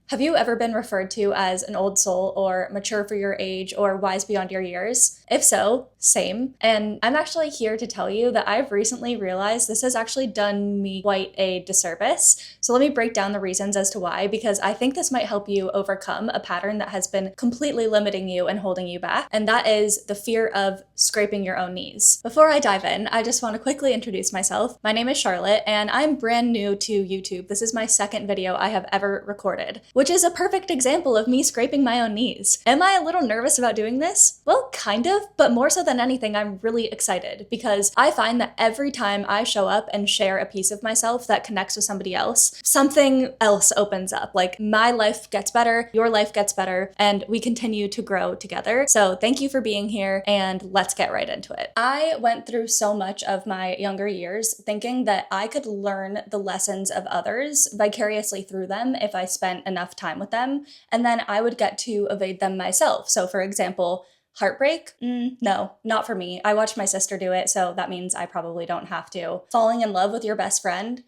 Have you ever been referred to as an old soul or mature for your age or wise beyond your years? If so, same. And I'm actually here to tell you that I've recently realized this has actually done me quite a disservice. So let me break down the reasons as to why, because I think this might help you overcome a pattern that has been completely limiting you and holding you back. And that is the fear of scraping your own knees. Before I dive in, I just want to quickly introduce myself. My name is Charlotte and I'm brand new to YouTube. This is my second video I have ever recorded, which is a perfect example of me scraping my own knees. Am I a little nervous about doing this? Well, kind of, but more so than anything, I'm really excited because I find that every time I show up and share a piece of myself that connects with somebody else, something else opens up. Like my life gets better, your life gets better, and we continue to grow together. So thank you for being here and let's get right into it. I went through so much of my younger years thinking that I could learn the lessons of others vicariously through them if I spent enough time with them, and then I would get to evade them myself. So for example, heartbreak? No, not for me. I watched my sister do it, so that means I probably don't have to. Falling in love with your best friend?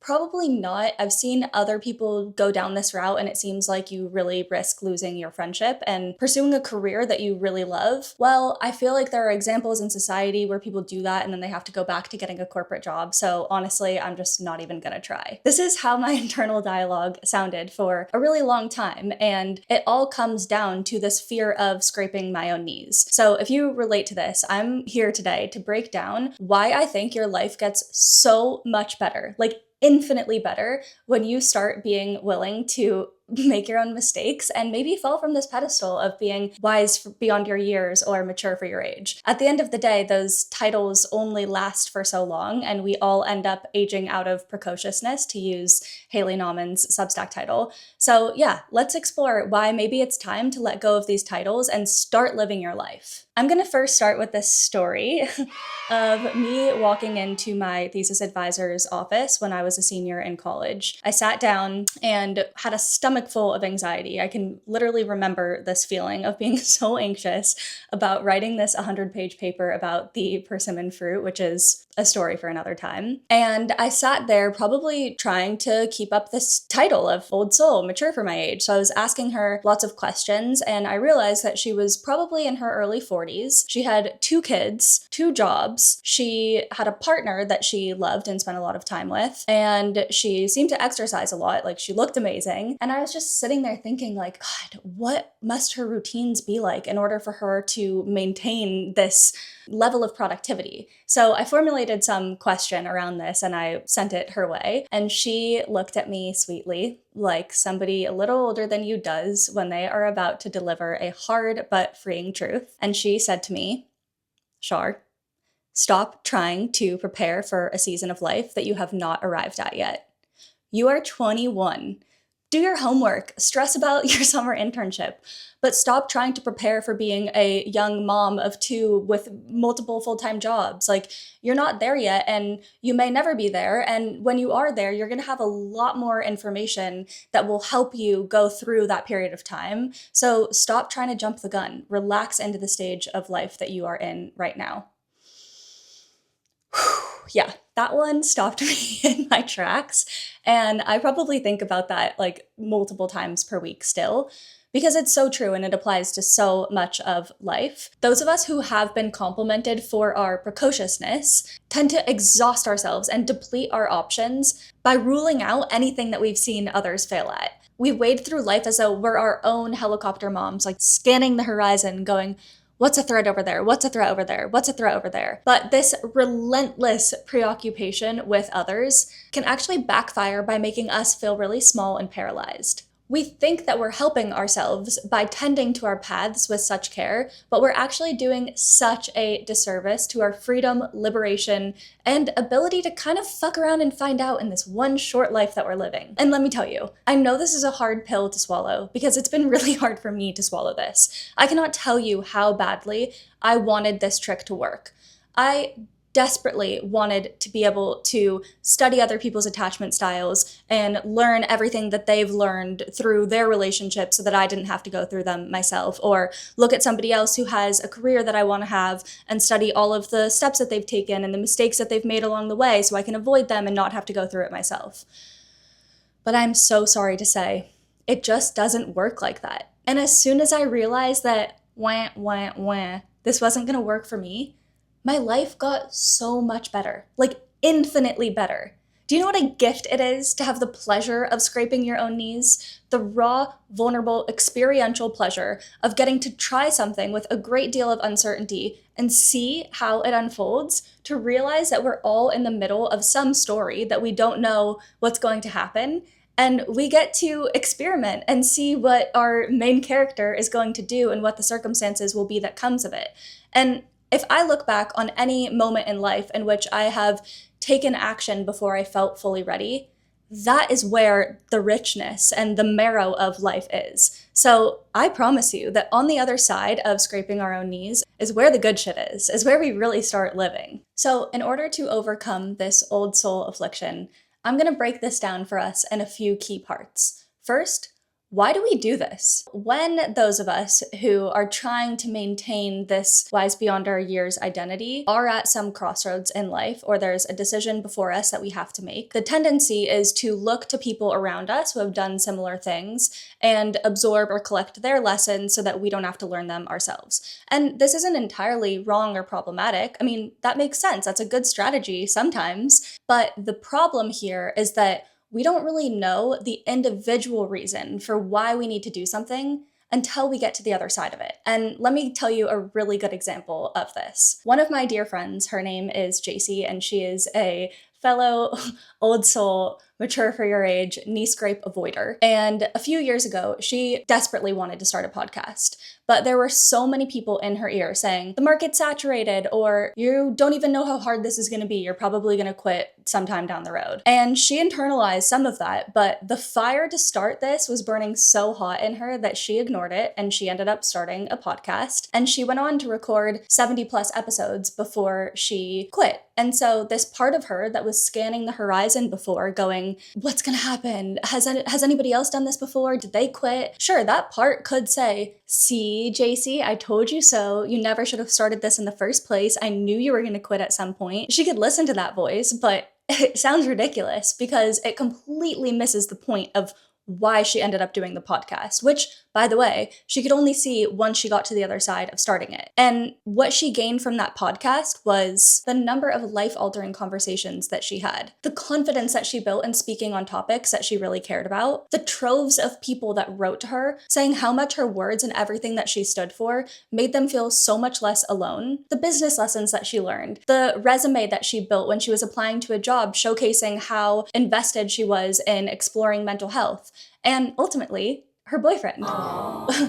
Probably not. I've seen other people go down this route and it seems like you really risk losing your friendship. And pursuing a career that you really love, well, I feel like there are examples in society where people do that and then they have to go back to getting a corporate job. So honestly, I'm just not even gonna try. This is how my internal dialogue sounded for a really long time, and it all comes down to this fear of scraping my own knees. So if you relate to this, I'm here today to break down why I think your life gets so much better. Like infinitely better when you start being willing to make your own mistakes and maybe fall from this pedestal of being wise beyond your years or mature for your age. At the end of the day, those titles only last for so long and we all end up aging out of precociousness, to use Haley Nauman's Substack title. So yeah, let's explore why maybe it's time to let go of these titles and start living your life. I'm gonna first start with this story of me walking into my thesis advisor's office when I was a senior in college. I sat down and had a stomach full of anxiety. I can literally remember this feeling of being so anxious about writing this 100-page paper about the persimmon fruit, which is a story for another time. And I sat there probably trying to keep up this title of old soul, mature for my age. So I was asking her lots of questions and I realized that she was probably in her early 40s. She had 2 kids, 2 jobs. She had a partner that she loved and spent a lot of time with. And she seemed to exercise a lot. Like she looked amazing. And I was just sitting there thinking like, God, what must her routines be like in order for her to maintain this level of productivity? So I formulated some question around this and I sent it her way. And she looked at me sweetly, like somebody a little older than you does when they are about to deliver a hard but freeing truth. And she said to me, Char, stop trying to prepare for a season of life that you have not arrived at yet. You are 21. Do your homework, stress about your summer internship, but stop trying to prepare for being a young mom of 2 with multiple full-time jobs. Like, you're not there yet and you may never be there. And when you are there, you're gonna have a lot more information that will help you go through that period of time. So stop trying to jump the gun. Relax into the stage of life that you are in right now. Yeah, that one stopped me in my tracks. And I probably think about that like multiple times per week still, because it's so true and it applies to so much of life. Those of us who have been complimented for our precociousness tend to exhaust ourselves and deplete our options by ruling out anything that we've seen others fail at. We wade through life as though we're our own helicopter moms, like scanning the horizon, going, what's a threat over there? What's a threat over there? What's a threat over there? But this relentless preoccupation with others can actually backfire by making us feel really small and paralyzed. We think that we're helping ourselves by tending to our paths with such care, but we're actually doing such a disservice to our freedom, liberation, and ability to kind of fuck around and find out in this one short life that we're living. And let me tell you, I know this is a hard pill to swallow because it's been really hard for me to swallow this. I cannot tell you how badly I wanted this trick to work. I desperately wanted to be able to study other people's attachment styles and learn everything that they've learned through their relationships so that I didn't have to go through them myself, or look at somebody else who has a career that I want to have and study all of the steps that they've taken and the mistakes that they've made along the way so I can avoid them and not have to go through it myself. But I'm so sorry to say, it just doesn't work like that. And as soon as I realized that, this wasn't gonna work for me, my life got so much better, like infinitely better. Do you know what a gift it is to have the pleasure of scraping your own knees? The raw, vulnerable, experiential pleasure of getting to try something with a great deal of uncertainty and see how it unfolds, to realize that we're all in the middle of some story that we don't know what's going to happen. And we get to experiment and see what our main character is going to do and what the circumstances will be that comes of it. And if I look back on any moment in life in which I have taken action before I felt fully ready, that is where the richness and the marrow of life is. So I promise you that on the other side of scraping our own knees is where the good shit is where we really start living. So in order to overcome this old soul affliction, I'm gonna break this down for us in a few key parts. First, why do we do this? When those of us who are trying to maintain this wise beyond our years identity are at some crossroads in life, or there's a decision before us that we have to make, the tendency is to look to people around us who have done similar things and absorb or collect their lessons so that we don't have to learn them ourselves. And this isn't entirely wrong or problematic. I mean, that makes sense. That's a good strategy sometimes. But the problem here is that we don't really know the individual reason for why we need to do something until we get to the other side of it. And let me tell you a really good example of this. One of my dear friends, her name is JC, and she is a fellow old soul, mature for your age, knee scrape avoider. And a few years ago, she desperately wanted to start a podcast. But there were so many people in her ear saying, the market's saturated, or you don't even know how hard this is gonna be. You're probably gonna quit sometime down the road. And she internalized some of that, but the fire to start this was burning so hot in her that she ignored it, and she ended up starting a podcast. And she went on to record 70 plus episodes before she quit. And so this part of her that was scanning the horizon before, going, what's gonna happen? Has anybody else done this before? Did they quit? Sure, that part could say, see, JC, I told you so. You never should have started this in the first place. I knew you were gonna quit at some point. She could listen to that voice, but it sounds ridiculous because it completely misses the point of why she ended up doing the podcast, which, by the way, she could only see once she got to the other side of starting it. And what she gained from that podcast was the number of life-altering conversations that she had, the confidence that she built in speaking on topics that she really cared about, the troves of people that wrote to her saying how much her words and everything that she stood for made them feel so much less alone, the business lessons that she learned, the resume that she built when she was applying to a job showcasing how invested she was in exploring mental health, and ultimately, her boyfriend.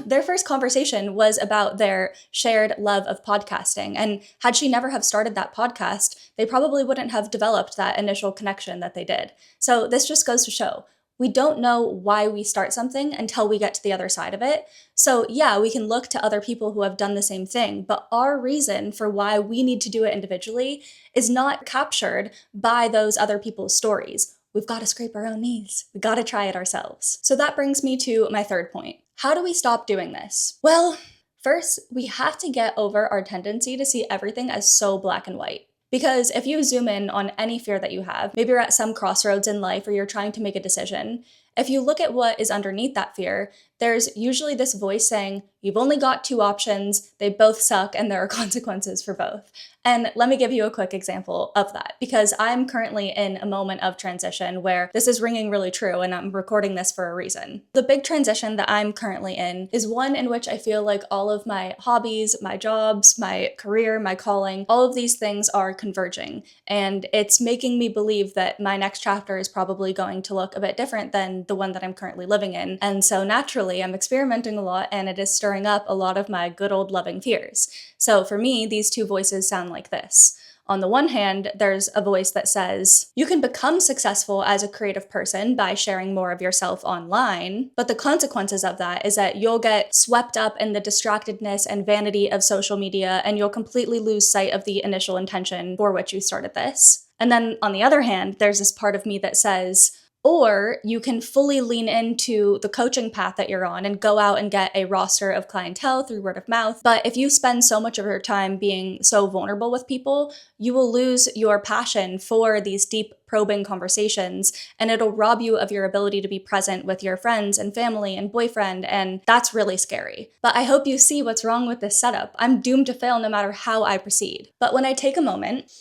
Their first conversation was about their shared love of podcasting. And had she never have started that podcast, they probably wouldn't have developed that initial connection that they did. So this just goes to show, we don't know why we start something until we get to the other side of it. So yeah, we can look to other people who have done the same thing, but our reason for why we need to do it individually is not captured by those other people's stories. We've got to scrape our own knees. We got to try it ourselves. So that brings me to my third point. How do we stop doing this? Well, first, we have to get over our tendency to see everything as so black and white. Because if you zoom in on any fear that you have, maybe you're at some crossroads in life or you're trying to make a decision, if you look at what is underneath that fear, there's usually this voice saying, you've only got two options, they both suck, and there are consequences for both. And let me give you a quick example of that, because I'm currently in a moment of transition where this is ringing really true, and I'm recording this for a reason. The big transition that I'm currently in is one in which I feel like all of my hobbies, my jobs, my career, my calling, all of these things are converging. And it's making me believe that my next chapter is probably going to look a bit different than the one that I'm currently living in. And so naturally, I'm experimenting a lot, and it is stirring up a lot of my good old loving fears. So for me, these two voices sound like this. On the one hand, there's a voice that says, you can become successful as a creative person by sharing more of yourself online, but the consequences of that is that you'll get swept up in the distractedness and vanity of social media, and you'll completely lose sight of the initial intention for which you started this. And then on the other hand, there's this part of me that says, Or you can fully lean into the coaching path that you're on and go out and get a roster of clientele through word of mouth. But if you spend so much of your time being so vulnerable with people, you will lose your passion for these deep probing conversations, and it'll rob you of your ability to be present with your friends and family and boyfriend, and that's really scary. But I hope you see what's wrong with this setup. I'm doomed to fail no matter how I proceed. But when I take a moment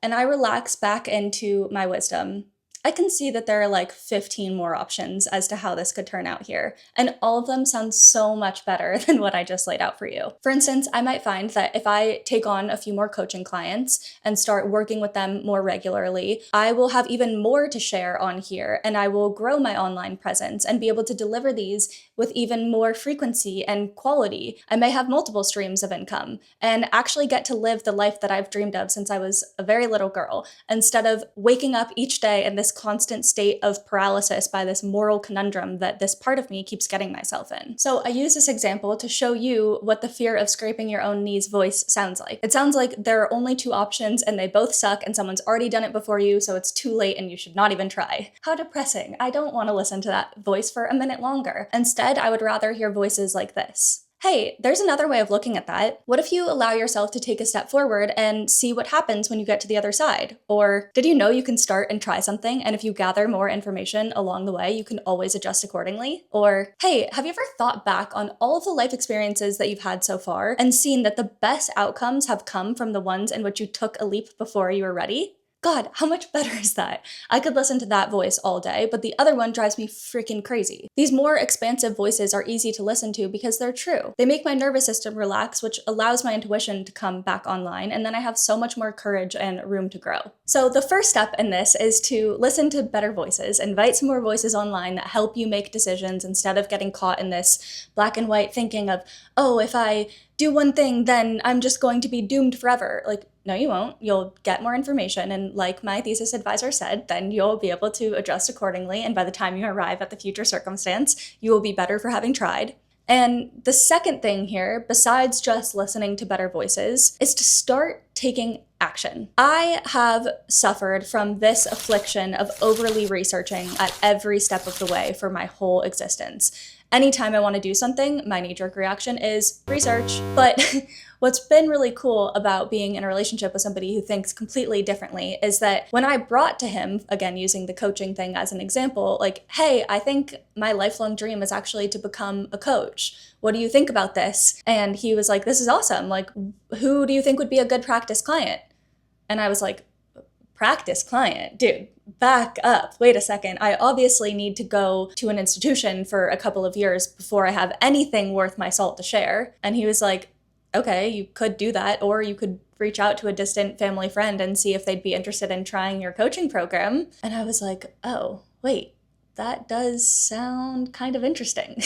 and I relax back into my wisdom, I can see that there are like 15 more options as to how this could turn out here, and all of them sound so much better than what I just laid out for you. For instance, I might find that if I take on a few more coaching clients and start working with them more regularly, I will have even more to share on here, and I will grow my online presence and be able to deliver these with even more frequency and quality. I may have multiple streams of income and actually get to live the life that I've dreamed of since I was a very little girl, instead of waking up each day in this constant state of paralysis by this moral conundrum that this part of me keeps getting myself in. So I use this example to show you what the fear of scraping your own knees voice sounds like. It sounds like there are only two options and they both suck and someone's already done it before you, so it's too late and you should not even try. How depressing. I don't want to listen to that voice for a minute longer. Instead, I would rather hear voices like this. Hey, there's another way of looking at that. What if you allow yourself to take a step forward and see what happens when you get to the other side? Or, did you know you can start and try something, and if you gather more information along the way, you can always adjust accordingly? Or, hey, have you ever thought back on all of the life experiences that you've had so far and seen that the best outcomes have come from the ones in which you took a leap before you were ready? God, how much better is that? I could listen to that voice all day, but the other one drives me freaking crazy. These more expansive voices are easy to listen to because they're true. They make my nervous system relax, which allows my intuition to come back online, and then I have so much more courage and room to grow. So the first step in this is to listen to better voices, invite some more voices online that help you make decisions instead of getting caught in this black and white thinking of, oh, if I do one thing, then I'm just going to be doomed forever. Like, no, you won't. You'll get more information, and like my thesis advisor said, then you'll be able to adjust accordingly, and by the time you arrive at the future circumstance, you will be better for having tried. And the second thing here, besides just listening to better voices, is to start taking action. I have suffered from this affliction of overly researching at every step of the way for my whole existence. Anytime I want to do something, my knee-jerk reaction is research. But what's been really cool about being in a relationship with somebody who thinks completely differently is that when I brought to him, again, using the coaching thing as an example, like, hey, I think my lifelong dream is actually to become a coach. What do you think about this? And he was like, this is awesome. Like, who do you think would be a good practice client? And I was like, practice client? Dude, back up. Wait a second. I obviously need to go to an institution for a couple of years before I have anything worth my salt to share. And he was like, okay, you could do that, or you could reach out to a distant family friend and see if they'd be interested in trying your coaching program. And I was like, oh, wait, that does sound kind of interesting.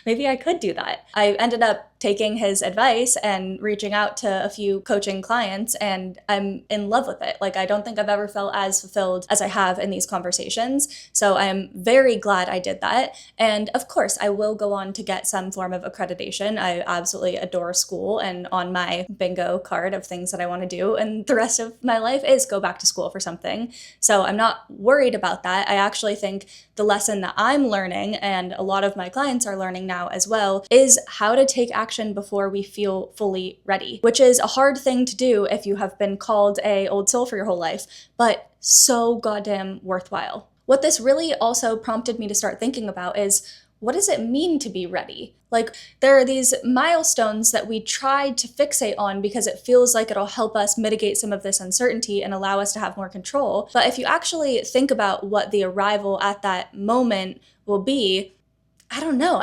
Maybe I could do that. I ended up taking his advice and reaching out to a few coaching clients, and I'm in love with it. Like, I don't think I've ever felt as fulfilled as I have in these conversations. So I'm very glad I did that. And of course, I will go on to get some form of accreditation. I absolutely adore school, and on my bingo card of things that I want to do and the rest of my life is go back to school for something. So I'm not worried about that. I actually think the lesson that I'm learning, and a lot of my clients are learning now as well, is how to take action before we feel fully ready, which is a hard thing to do if you have been called a old soul for your whole life, but so goddamn worthwhile. What this really also prompted me to start thinking about is, what does it mean to be ready? Like, there are these milestones that we try to fixate on because it feels like it'll help us mitigate some of this uncertainty and allow us to have more control. But if you actually think about what the arrival at that moment will be, I don't know.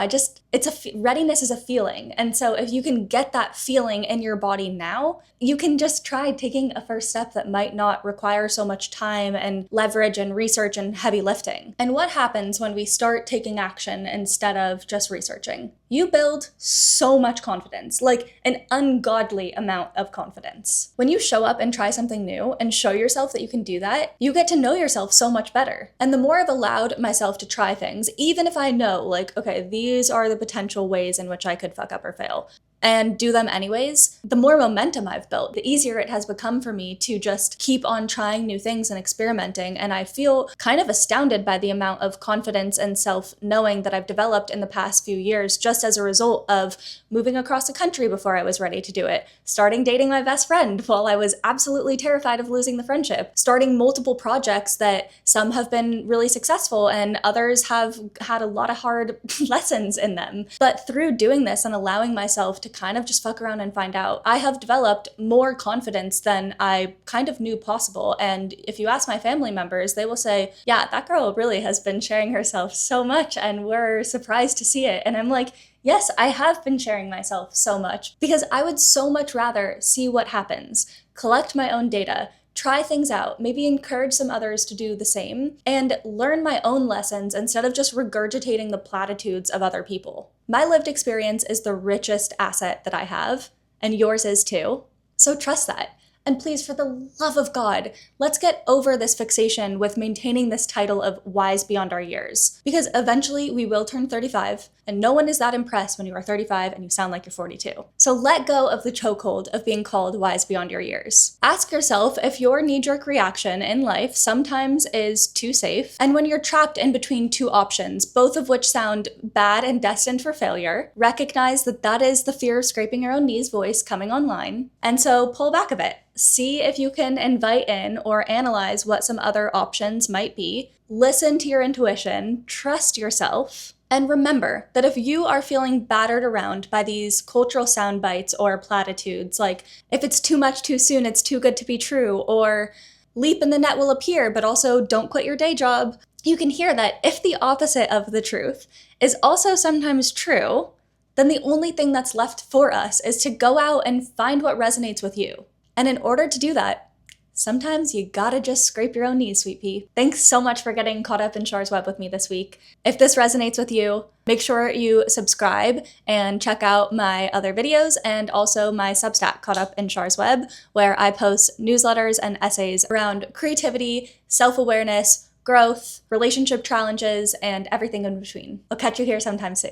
Readiness is a feeling. And so if you can get that feeling in your body now, you can just try taking a first step that might not require so much time and leverage and research and heavy lifting. And what happens when we start taking action instead of just researching? You build so much confidence, like an ungodly amount of confidence. When you show up and try something new and show yourself that you can do that, you get to know yourself so much better. And the more I've allowed myself to try things, even if I know, like, okay, these are the potential ways in which I could fuck up or fail, and do them anyways, the more momentum I've built, the easier it has become for me to just keep on trying new things and experimenting. And I feel kind of astounded by the amount of confidence and self-knowing that I've developed in the past few years just as a result of moving across the country before I was ready to do it, starting dating my best friend while I was absolutely terrified of losing the friendship, starting multiple projects that some have been really successful and others have had a lot of hard lessons in them. But through doing this and allowing myself to kind of just fuck around and find out, I have developed more confidence than I kind of knew possible. And if you ask my family members, they will say, yeah, that girl really has been sharing herself so much and we're surprised to see it. And I'm like, yes, I have been sharing myself so much because I would so much rather see what happens, collect my own data, try things out, maybe encourage some others to do the same, and learn my own lessons instead of just regurgitating the platitudes of other people. My lived experience is the richest asset that I have, and yours is too. So trust that. And please, for the love of God, let's get over this fixation with maintaining this title of wise beyond our years. Because eventually we will turn 35, and no one is that impressed when you are 35 and you sound like you're 42. So let go of the chokehold of being called wise beyond your years. Ask yourself if your knee-jerk reaction in life sometimes is too safe, and when you're trapped in between two options, both of which sound bad and destined for failure, recognize that that is the fear of scraping your own knees voice coming online, and so pull back a bit. See if you can invite in or analyze what some other options might be. Listen to your intuition, trust yourself, and remember that if you are feeling battered around by these cultural sound bites or platitudes, like if it's too much too soon, it's too good to be true, or leap and the net will appear, but also don't quit your day job, you can hear that if the opposite of the truth is also sometimes true, then the only thing that's left for us is to go out and find what resonates with you. And in order to do that, sometimes you gotta just scrape your own knees, sweet pea. Thanks so much for getting caught up in Char's Web with me this week. If this resonates with you, make sure you subscribe and check out my other videos and also my Substack, Caught Up in Char's Web, where I post newsletters and essays around creativity, self-awareness, growth, relationship challenges, and everything in between. I'll catch you here sometime soon.